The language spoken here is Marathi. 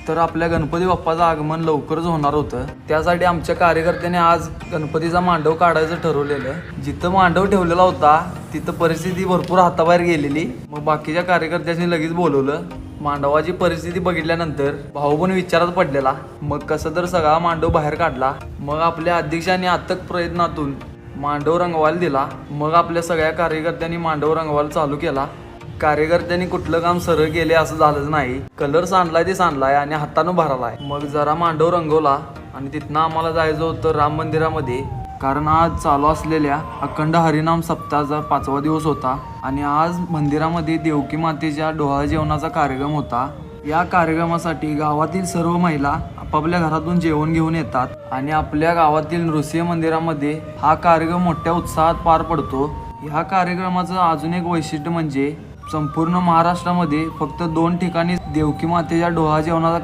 तर आपल्या गणपती बाप्पाचं आगमन लवकरच होणार होतं। त्यासाठी आमच्या कार्यकर्त्यांनी आज गणपतीचा मांडव काढायचं ठरवलेलं। जिथं मांडव ठेवलेला होता तिथं परिस्थिती भरपूर हाताबाहेर गेलेली। मग बाकीच्या कार्यकर्त्यांनी लगेच बोलवलं। मांडवाची परिस्थिती बघितल्यानंतर भाऊ पण विचारात पडलेला। मग कसं तर सगळा मांडव बाहेर काढला। मग आपल्या अध्यक्षांनी अथक प्रयत्नातून मांडव रंगवायला दिला। मग आपल्या सगळ्या कार्यकर्त्यांनी मांडव रंगवायला चालू केला। कार्यकर्त्यांनी कुठलं काम सरळ केले असं झालंच नाही। कलर सांडलाय ते सांडलाय आणि हातानं भरलाय। मग जरा मांडव रंगवला आणि तिथनं आम्हाला जायचं होतं राम मंदिरामध्ये, कारण आज चालू असलेल्या अखंड हरिनाम सप्ताहाचा 5वा दिवस होता आणि आज मंदिरामध्ये देवकी मातेच्या डोहाळे जेवणाचा कार्यक्रम होता। या कार्यक्रमासाठी गावातील सर्व महिला आपापल्या घरातून जेवण घेऊन येतात आणि आपल्या गावातील नृसिंह मंदिरामध्ये हा कार्यक्रम मोठ्या उत्साहात पार पडतो। ह्या कार्यक्रमाचं अजून एक वैशिष्ट्य म्हणजे संपूर्ण महाराष्ट्रामध्ये फक्त 2 ठिकाणी देवकी मातेच्या डोहाळे जेवणाचा